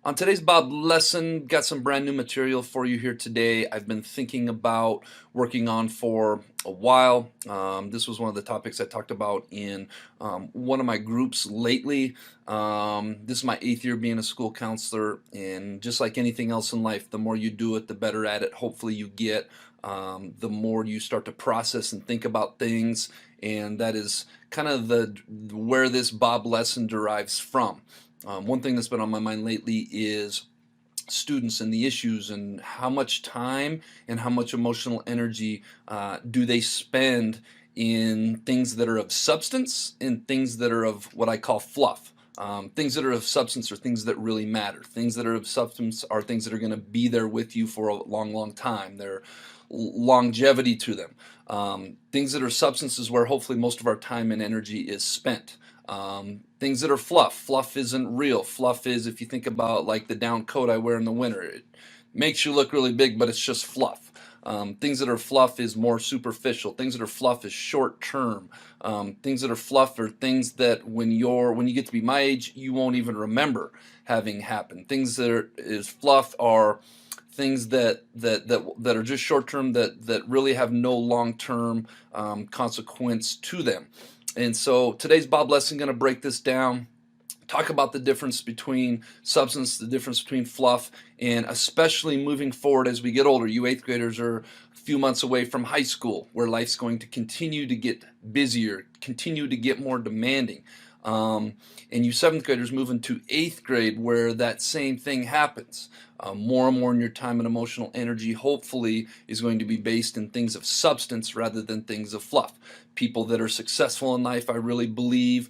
On today's Bob lesson, got some brand new material for you here today. I've been thinking about working on for a while. This was one of the topics I talked about in one of my groups lately. This is my 8th year being a school counselor, and just like anything else in life, the more you do it, the better at it hopefully you get. The more you start to process and think about things, and that is kind of where this Bob lesson derives from. One thing that's been on my mind lately is students and the issues and how much time and how much emotional energy do they spend in things that are of substance and things that are of what I call fluff. Things that are of substance are things that really matter. Things that are of substance are things that are going to be there with you for a long, long time. There's longevity to them. Things that are substances where hopefully most of our time and energy is spent. Things that are fluff. Fluff isn't real. Fluff is, if you think about like the down coat I wear in the winter, it makes you look really big, but it's just fluff. Things that are fluff is more superficial. Things that are fluff is short term. Things that are fluff are things that when you get to be my age, you won't even remember having happened. Things that is fluff are things that are just short term that really have no long term consequence to them. And so today's Bob lesson going to break this down, talk about the difference between substance, the difference between fluff, and especially moving forward as we get older. You 8th graders are a few months away from high school, where life's going to continue to get busier, continue to get more demanding. And you 7th graders move into 8th grade, where that same thing happens. More and more in your time and emotional energy hopefully is going to be based in things of substance rather than things of fluff. People that are successful in life, I really believe,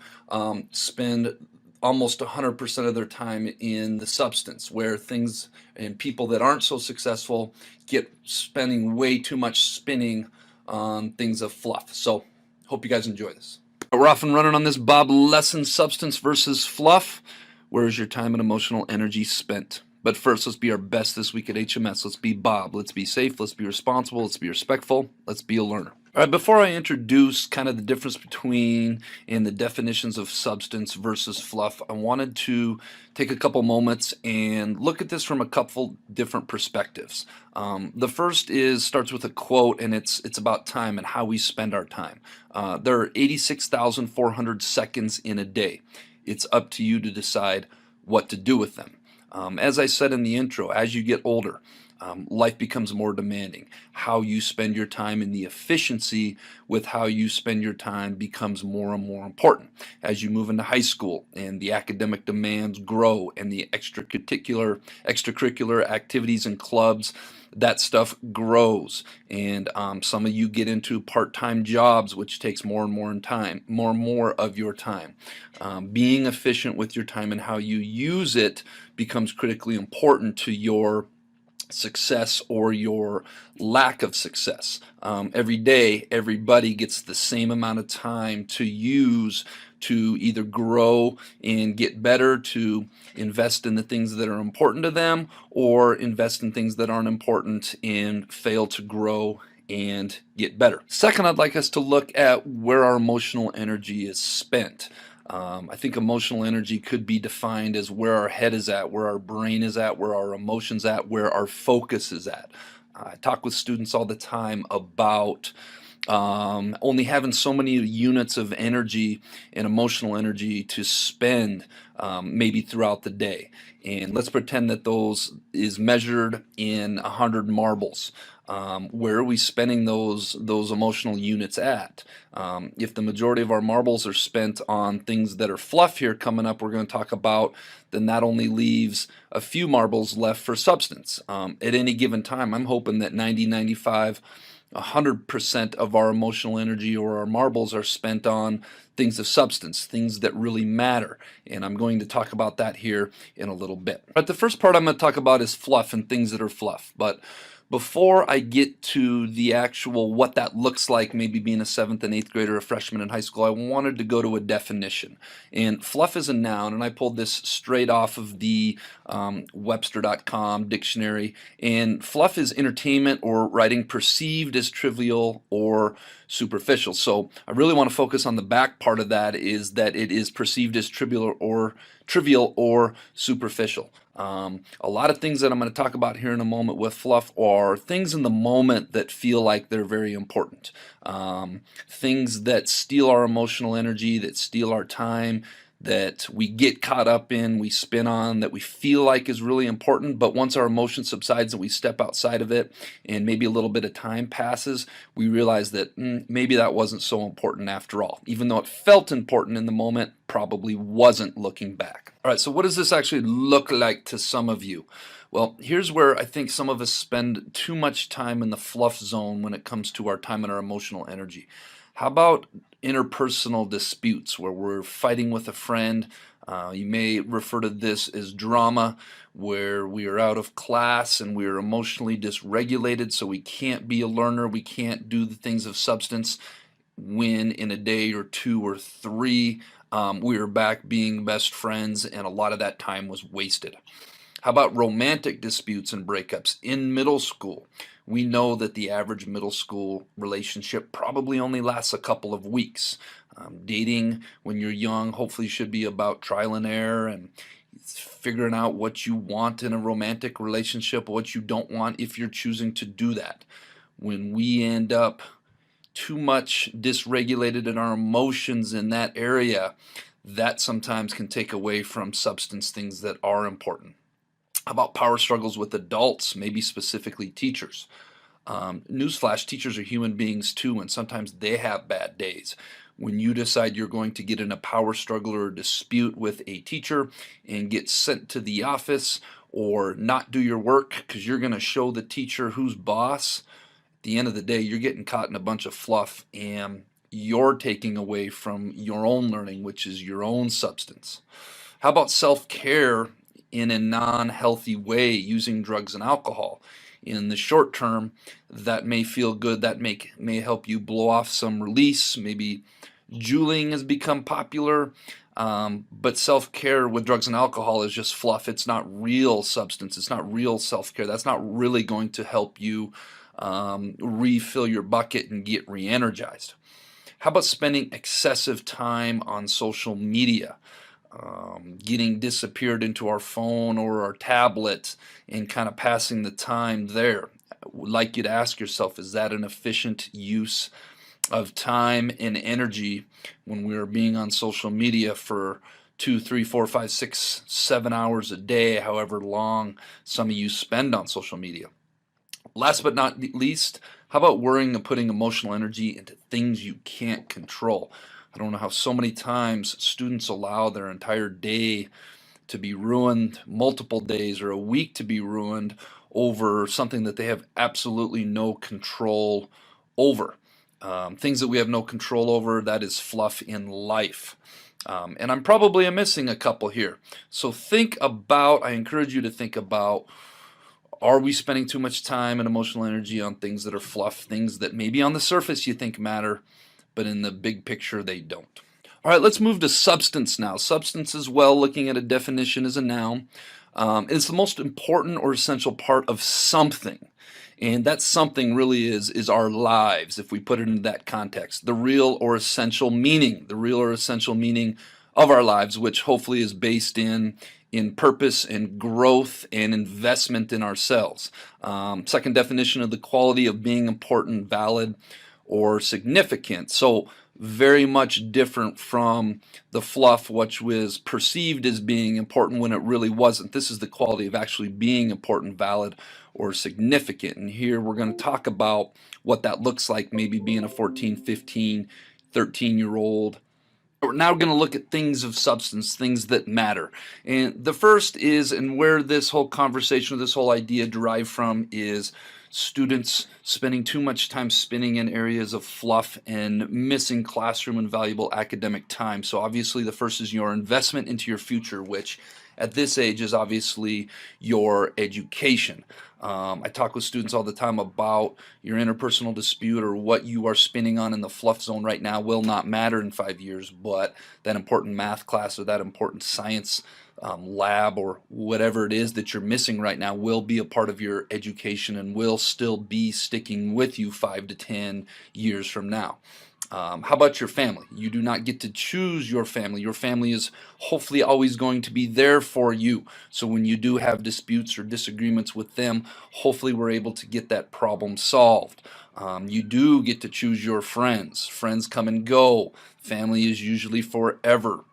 spend almost 100% of their time in the substance, where things and people that aren't so successful get spending way too much spinning on things of fluff. So hope you guys enjoy this. We're off and running on this Bob lesson, substance versus fluff. Where is your time and emotional energy spent? But first, let's be our best this week at HMS. Let's be Bob. Let's be safe. Let's be responsible. Let's be respectful. Let's be a learner. All right, before I introduce kind of the difference between and the definitions of substance versus fluff, I wanted to take a couple moments and look at this from a couple different perspectives. The first starts with a quote, and it's about time and how we spend our time. There are 86,400 seconds in a day. It's up to you to decide what to do with them. As I said in the intro, as you get older, life becomes more demanding. How you spend your time and the efficiency with how you spend your time becomes more and more important. As you move into high school and the academic demands grow and the extracurricular activities and clubs, that stuff grows, and some of you get into part-time jobs, which takes more and more of your time. Being efficient with your time and how you use it becomes critically important to your success or your lack of success. Every day, everybody gets the same amount of time to use to either grow and get better, to invest in the things that are important to them, or invest in things that aren't important and fail to grow and get better. Second, I'd like us to look at where our emotional energy is spent. I think emotional energy could be defined as where our head is at, where our brain is at, where our emotions at, where our focus is at. I talk with students all the time about only having so many units of energy and emotional energy to spend maybe throughout the day. And let's pretend that those is measured in 100 marbles. Where are we spending those emotional units at? If the majority of our marbles are spent on things that are fluff here coming up, we're going to talk about, then that only leaves a few marbles left for substance. At any given time, I'm hoping that 90, 95, 100% of our emotional energy or our marbles are spent on things of substance, things that really matter. And I'm going to talk about that here in a little bit. But the first part I'm going to talk about is fluff and things that are fluff. But before I get to the actual what that looks like, maybe being a 7th and 8th grader, a freshman in high school, I wanted to go to a definition. And fluff is a noun, and I pulled this straight off of the Webster.com dictionary. And fluff is entertainment or writing perceived as trivial or superficial. So I really want to focus on the back part part of that is that it is perceived as trivial or superficial. A lot of things that I'm going to talk about here in a moment with Fluff are things in the moment that feel like they're very important. Things that steal our emotional energy, that steal our time, that we get caught up in, we spin on, that we feel like is really important, but once our emotion subsides and we step outside of it and maybe a little bit of time passes, we realize that maybe that wasn't so important after all. Even though it felt important in the moment, probably wasn't looking back. All right, so what does this actually look like to some of you? Well, here's where I think some of us spend too much time in the fluff zone when it comes to our time and our emotional energy. How about interpersonal disputes where we're fighting with a friend? You may refer to this as drama, where we are out of class and we are emotionally dysregulated, so we can't be a learner, we can't do the things of substance. When in a day or two or three, we are back being best friends, and a lot of that time was wasted. How about romantic disputes and breakups in middle school? We know that the average middle school relationship probably only lasts a couple of weeks. Dating when you're young hopefully should be about trial and error and figuring out what you want in a romantic relationship, what you don't want if you're choosing to do that. When we end up too much dysregulated in our emotions in that area, that sometimes can take away from substance things that are important. How about power struggles with adults, maybe specifically teachers? Newsflash, teachers are human beings too, and sometimes they have bad days. When you decide you're going to get in a power struggle or dispute with a teacher and get sent to the office or not do your work because you're going to show the teacher who's boss, at the end of the day, you're getting caught in a bunch of fluff and you're taking away from your own learning, which is your own substance. How about self-care in a non-healthy way using drugs and alcohol? In the short term, that may feel good, that may help you blow off some release. Maybe juuling has become popular, but self-care with drugs and alcohol is just fluff. It's not real substance. It's not real self-care. That's not really going to help you refill your bucket and get re-energized. How about spending excessive time on social media? Getting disappeared into our phone or our tablet and kind of passing the time there. I would like you to ask yourself, is that an efficient use of time and energy when we are being on social media for 2, 3, 4, 5, 6, 7 hours a day, however long some of you spend on social media? Last but not least, how about worrying and putting emotional energy into things you can't control? I don't know how so many times students allow their entire day to be ruined, multiple days or a week to be ruined over something that they have absolutely no control over. Things that we have no control over, that is fluff in life. And I'm probably missing a couple here. So I encourage you to think about, are we spending too much time and emotional energy on things that are fluff, things that maybe on the surface you think matter, but in the big picture they don't? All right, let's move to substance now. Substance as well, looking at a definition, as a noun. It's the most important or essential part of something. And that something really is our lives, if we put it in that context. The real or essential meaning of our lives, which hopefully is based in purpose and growth and investment in ourselves. Second definition of the quality of being important, valid, or significant. So very much different from the fluff, which was perceived as being important when it really wasn't. This is the quality of actually being important, valid, or significant. And here we're going to talk about what that looks like, maybe being a 14, 15, 13-year-old. We're now going to look at things of substance, things that matter. And the first is, and where this whole conversation, this whole idea derived from, is students spending too much time spinning in areas of fluff and missing classroom and valuable academic time. So obviously the first is your investment into your future, which at this age is obviously your education. I talk with students all the time about your interpersonal dispute, or what you are spinning on in the fluff zone right now will not matter in 5 years, but that important math class or that important science lab or whatever it is that you're missing right now will be a part of your education and will still be sticking with you 5 to 10 years from now. How about your family? You do not get to choose your family. Your family is hopefully always going to be there for you. So when you do have disputes or disagreements with them, hopefully we're able to get that problem solved. You do get to choose your friends. Friends come and go. Family is usually forever.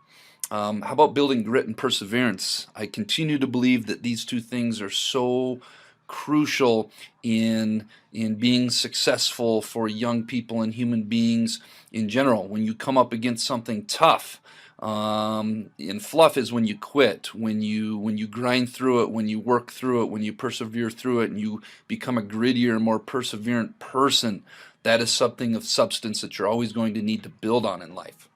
How about building grit and perseverance? I continue to believe that these two things are so crucial in being successful for young people and human beings in general. When you come up against something tough, in fluff is when you quit, when you grind through it, when you work through it, when you persevere through it, and you become a grittier, more perseverant person. That is something of substance that you're always going to need to build on in life.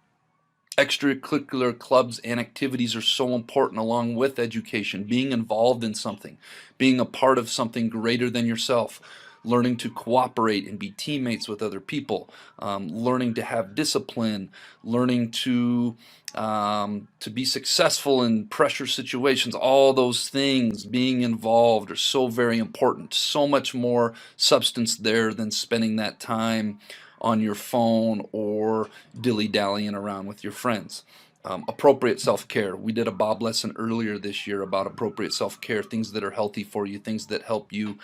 Extracurricular clubs and activities are so important along with education, being involved in something, being a part of something greater than yourself, learning to cooperate and be teammates with other people, learning to have discipline, learning to be successful in pressure situations. All those things, being involved, are so very important. So much more substance there than spending that time on your phone or dilly-dallying around with your friends. Appropriate self-care. We did a Bob lesson earlier this year about appropriate self-care, things that are healthy for you, things that help you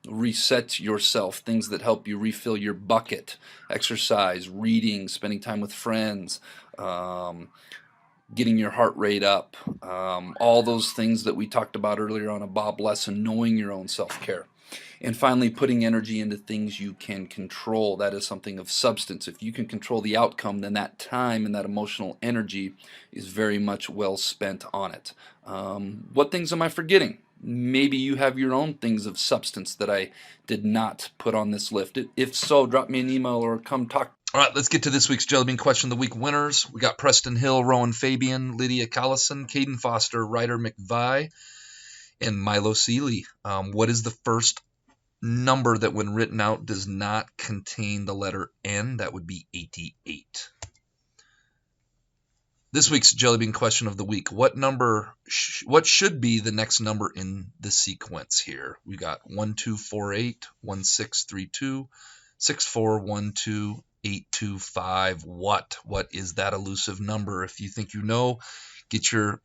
reset yourself, things that help you refill your bucket, exercise, reading, spending time with friends, getting your heart rate up, all those things that we talked about earlier on a Bob lesson, knowing your own self-care. And finally, putting energy into things you can control. That is something of substance. If you can control the outcome, then that time and that emotional energy is very much well spent on it. What things am I forgetting? Maybe you have your own things of substance that I did not put on this list. If so, drop me an email or come talk. All right, let's get to this week's Jelly Bean Question of the Week winners. We got Preston Hill, Rowan Fabian, Lydia Collison, Caden Foster, Ryder McVie, and Milo Seeley. What is the first number that when written out does not contain the letter N? That would be 88. This week's Jelly Bean Question of the Week. What should be the next number in the sequence here? We got 1248, 1632, 6412, 825. What is that elusive number? If you think you know, get your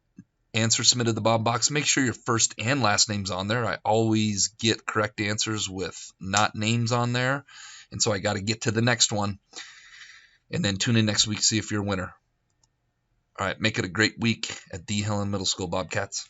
answer submitted to the Bob box. Make sure your first and last name's on there. I always get correct answers with not names on there, and so I got to get to the next one. And then tune in next week, see if you're a winner. All right, make it a great week at the Helen Middle School Bobcats.